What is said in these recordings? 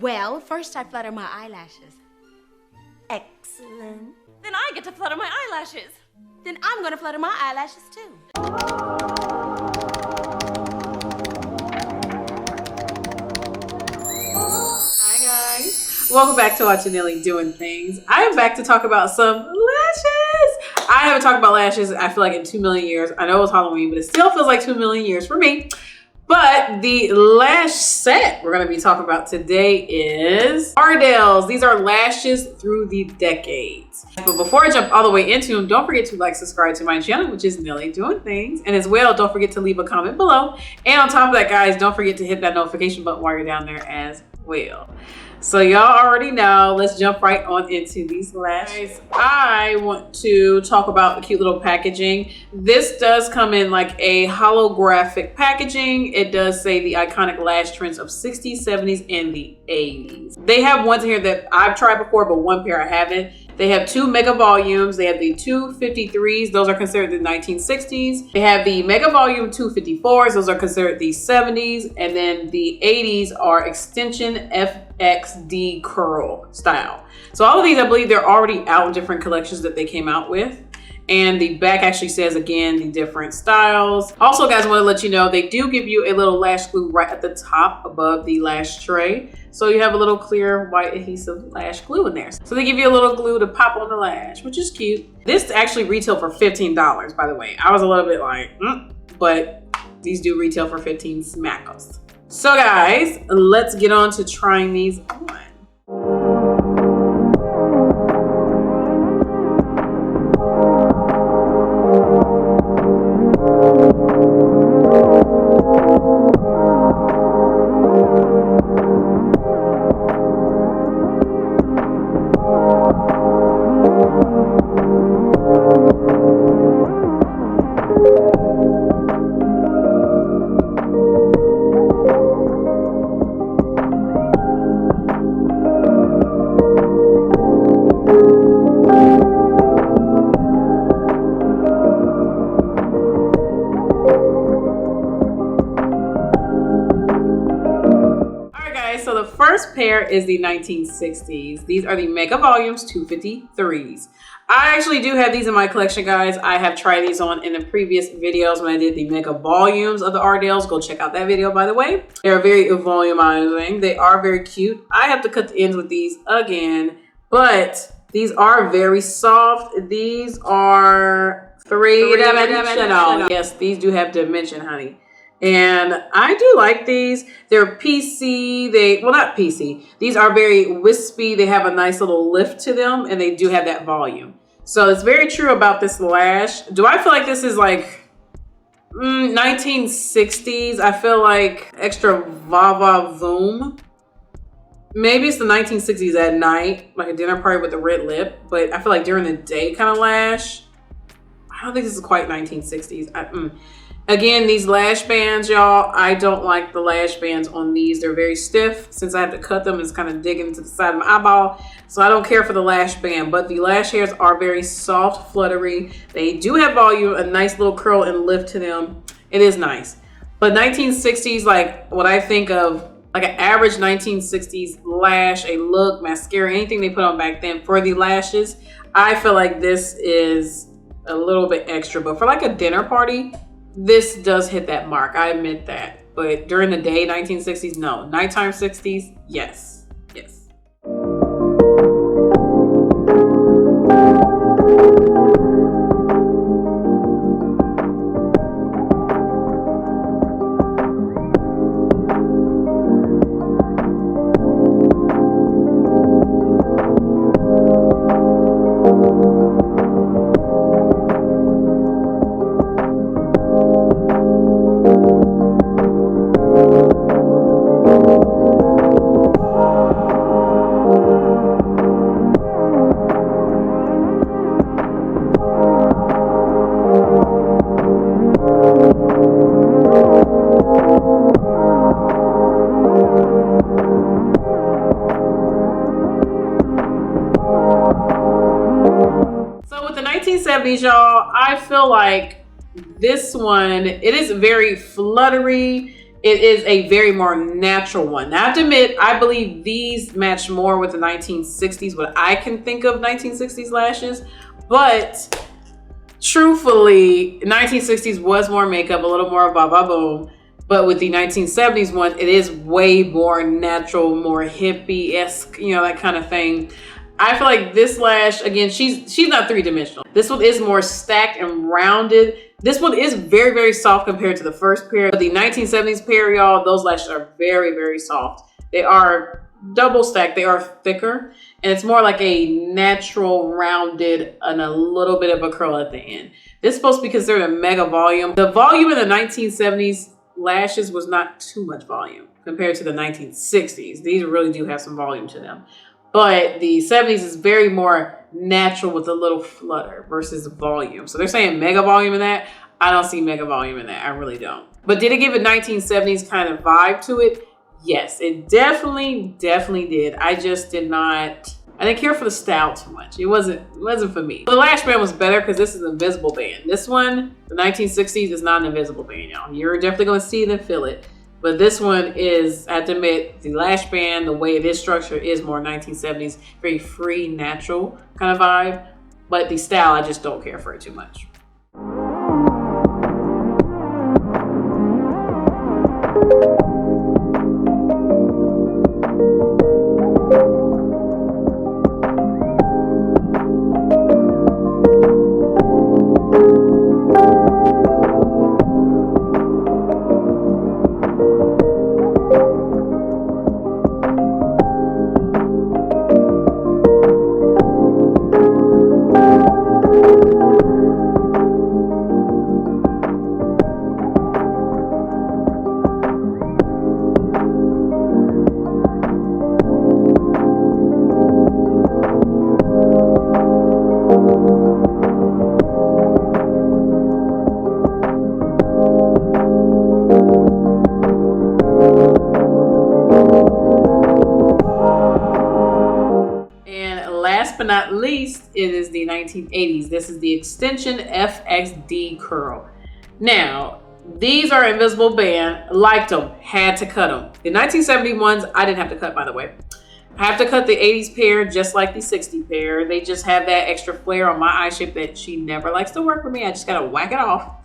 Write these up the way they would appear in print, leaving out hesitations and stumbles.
Well, first I flutter my eyelashes. Excellent. Then I get to flutter my eyelashes. Then I'm gonna flutter my eyelashes too. Hi guys, welcome back to watching Nelly Doing Things. I am back to talk about some lashes. I haven't talked about lashes, I feel like, in 2 million years. I know it's Halloween, but it still feels like 2 million years for me. But the lash set we're going to be talking about today is ARDELLs. These are lashes through the decades. But before I jump all the way into them, don't forget to like, subscribe to my channel, which is Nelly Doing Things. And as well, don't forget to leave a comment below. And on top of that, guys, don't forget to hit that notification button while you're down there as well. So y'all already know, let's jump right on into these lashes. I want to talk about the cute little packaging. This does come in like a holographic packaging. It does say the iconic lash trends of 60s, 70s, and the 80s. They have ones here that I've tried before, but one pair I haven't. They have 2 mega volumes. They have the 253s. Those are considered the 1960s. They have the mega volume 254s. Those are considered the 70s. And then the 80s are extension FXD curl style. So all of these, I believe they're already out in different collections that they came out with. And the back actually says, again, the different styles. Also, guys, I want to let you know, they do give you a little lash glue right at the top above the lash tray. So you have a little clear white adhesive lash glue in there. So they give you a little glue to pop on the lash, which is cute. This actually retailed for $15, by the way. I was a little bit like, but these do retail for 15 smackos. So guys, let's get on to trying these on. So the first pair is the 1960s. These are the Mega Volumes 253s. I actually do have these in my collection, guys. I have tried these on in the previous videos when I did the Mega Volumes of the ARDELLs. Go check out that video, by the way. They're very volumizing. They are very cute. I have to cut the ends with these again, but these are very soft. These are three-dimensional. Yes, these do have dimension, honey. And I do like these. They're PC. Well, not PC. These are very wispy. They have a nice little lift to them, and they do have that volume. So it's very true about this lash. Do I feel like this is like 1960s? I feel like extra va-va-voom. Maybe it's the 1960s at night, like a dinner party with a red lip. But I feel like during the day kind of lash. I don't think this is quite 1960s. Again, these lash bands, y'all, I don't like the lash bands on these. They're very stiff. Since I have to cut them, it's kind of digging into the side of my eyeball. So I don't care for the lash band, but the lash hairs are very soft, fluttery. They do have volume, a nice little curl and lift to them. It is nice. But 1960s, like what I think of, like an average 1960s lash, a look, mascara, anything they put on back then for the lashes, I feel like this is a little bit extra. But for like a dinner party, this does hit that mark. I admit that. But during the day, 1960s, no. Nighttime 60s, yes. Yes. So with the 1970s, y'all, I feel like this one, it is very fluttery. it is a very more natural one. Now, I have to admit, I believe these match more with the 1960s, what I can think of 1960s lashes. But truthfully, 1960s was more makeup, a little more ba-ba-boom. But with the 1970s one, it is way more natural, more hippie-esque, you know, that kind of thing. I feel like this lash, again, she's not three-dimensional. This one is more stacked and rounded. This one is very, very soft compared to the first pair. But the 1970s pair, y'all, those lashes are very, very soft. They are double stacked. They are thicker. And it's more like a natural, rounded, and a little bit of a curl at the end. This is supposed to be considered a mega volume. The volume in the 1970s lashes was not too much volume compared to the 1960s. These really do have some volume to them. But the 70s is very more natural with a little flutter versus volume. So they're saying mega volume in that. I don't see mega volume in that. I really don't. But did it give a 1970s kind of vibe to it? Yes, it definitely did. I just did not, I didn't care for the style too much. It wasn't for me. The lash band was better because this is an invisible band. This one, the 1960s, is not an invisible band, y'all. You're definitely going to see it and feel it. But this one is, I have to admit, the lash band, the way it is structured is more 1970s, very free, natural kind of vibe. But the style, I just don't care for it too much. But not least, it is the 1980s. This is the extension FXD curl. Now, these are invisible band. Liked them, had to cut them. The 1971s, I didn't have to cut, by the way. I have to cut the 80s pair just like the 60 pair. They just have that extra flare on my eye shape that she never likes to work with me. I just gotta whack it off.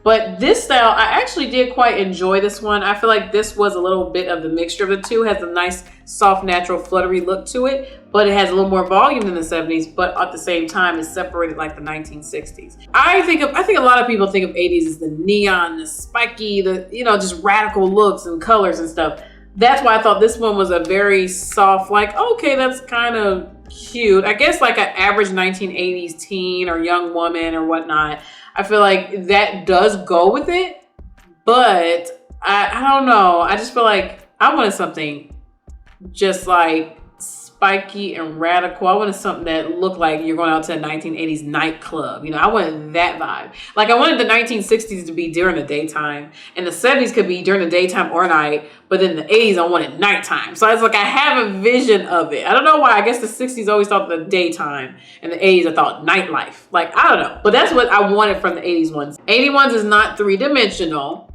But this style, I actually did quite enjoy this one. I feel like this was a little bit of the mixture of the two. It has a nice, soft, natural, fluttery look to it, but it has a little more volume than the 70s, but at the same time, it's separated like the 1960s. I think a lot of people think of 80s as the neon, the spiky, the, you know, just radical looks and colors and stuff. That's why I thought this one was a very soft, like, okay, that's kind of cute. I guess like an average 1980s teen or young woman or whatnot. I feel like that does go with it, but I don't know. I just feel like I wanted something just like spiky and radical. I wanted something that looked like you're going out to a 1980s nightclub. You know, I wanted that vibe. Like I wanted the 1960s to be during the daytime, and the 70s could be during the daytime or night, but then the 80s I wanted nighttime. So it's like I have a vision of it. I don't know why. I guess the 60s always thought the daytime, and the 80s I thought nightlife. Like, I don't know. But that's what I wanted from the 80s ones. 81s is not three-dimensional,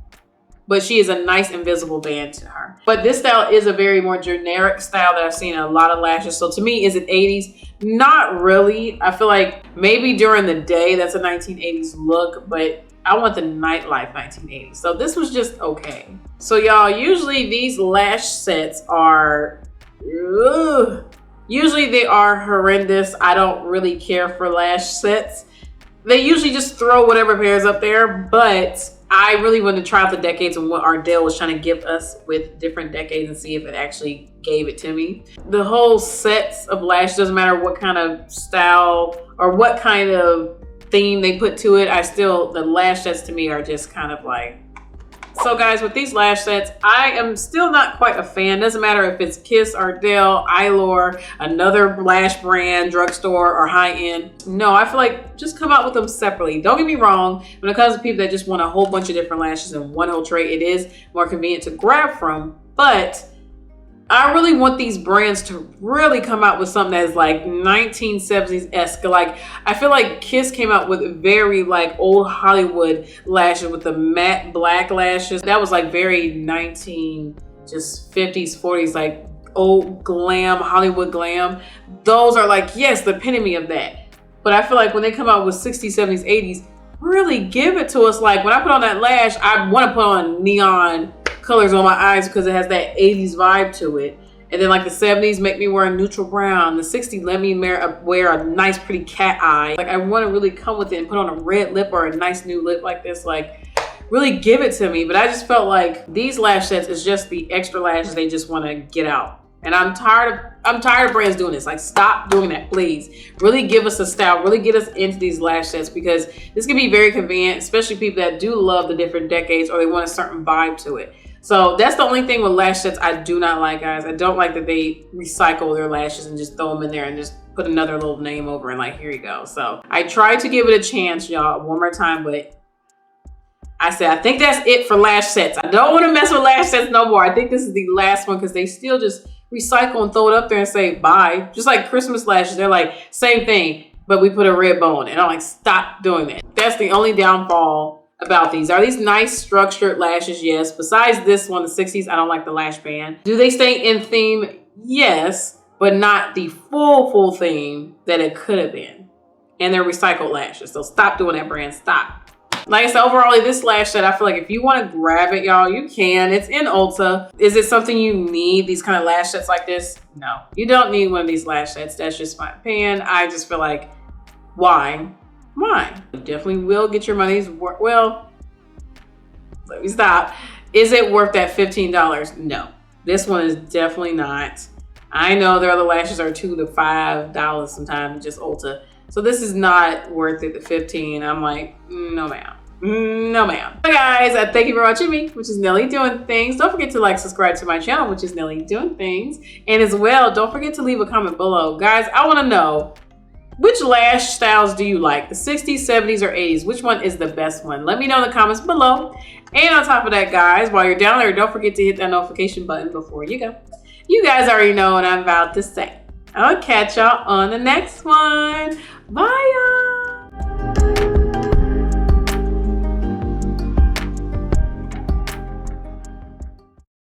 but she is a nice invisible band to her. But this style is a very more generic style that I've seen in a lot of lashes. So to me, is it 80s? Not really. I feel like maybe during the day, that's a 1980s look, but I want the nightlife 1980s. So this was just okay. So y'all, usually these lash sets are, usually they are horrendous. I don't really care for lash sets. They usually just throw whatever pairs up there, but I really wanted to try out the decades and what Ardell was trying to give us with different decades and see if it actually gave it to me. The whole sets of lash, doesn't matter what kind of style or what kind of theme they put to it, the lash sets to me are just kind of like. So guys, with these lash sets, I am still not quite a fan. Doesn't matter if it's Kiss, Ardell, Eylure, another lash brand, drugstore, or high-end. No, I feel like just come out with them separately. Don't get me wrong, when it comes to people that just want a whole bunch of different lashes in one whole tray, it is more convenient to grab from, but I really want these brands to really come out with something that is like 1970s-esque. Like, I feel like Kiss came out with very like old Hollywood lashes with the matte black lashes. That was like very 50s, 40s, like old glam, Hollywood glam. Those are like, yes, the epitome of that. But I feel like when they come out with 60s, 70s, 80s, really give it to us. Like when I put on that lash, I want to put on neon colors on my eyes because it has that 80s vibe to it. And then like the 70s make me wear a neutral brown. The 60s let me wear a nice pretty cat eye. Like I want to really come with it and put on a red lip or a nice new lip like this. Like really give it to me. But I just felt like these lash sets is just the extra lashes they just want to get out. And I'm tired of brands doing this. Like, stop doing that, please. Really give us a style. Really get us into these lash sets because this can be very convenient, especially people that do love the different decades or they want a certain vibe to it. So that's the only thing with lash sets I do not like, guys. I don't like that they recycle their lashes and just throw them in there and just put another little name over and like, here you go. So I tried to give it a chance, y'all, one more time, but I said, I think that's it for lash sets. I don't want to mess with lash sets no more. I think this is the last one because they still just recycle and throw it up there and say bye. Just like Christmas lashes, they're like same thing, but we put a red bone. And I'm like, stop doing that. That's the only downfall about these. Are these nice structured lashes? Yes. Besides this one, the 60s, I don't like the lash band. Do they stay in theme? Yes, but not the full theme that it could have been. And they're recycled lashes. So stop doing that, brand. Stop. Like I said, overall, this lash set, I feel like if you want to grab it, y'all, you can. It's in Ulta. Is it something you need, these kind of lash sets like this? No, you don't need one of these lash sets. That's just my opinion. I just feel like, why? Why? You definitely will get your money's worth. Well, let me stop. Is it worth that $15? No, this one is definitely not. I know their other lashes are $2 to $5 sometimes, just Ulta. So this is not worth it, the $15. I'm like, no ma'am. No ma'am. Hi guys, thank you for watching me, which is Nelly Doing Things. Don't forget to like, subscribe to my channel, which is Nelly Doing Things. And as well, don't forget to leave a comment below. Guys, I want to know, which lash styles do you like? The 60s, 70s, or 80s? Which one is the best one? Let me know in the comments below. And on top of that, guys, while you're down there, don't forget to hit that notification button before you go. You guys already know what I'm about to say. I'll catch y'all on the next one. Bye, y'all.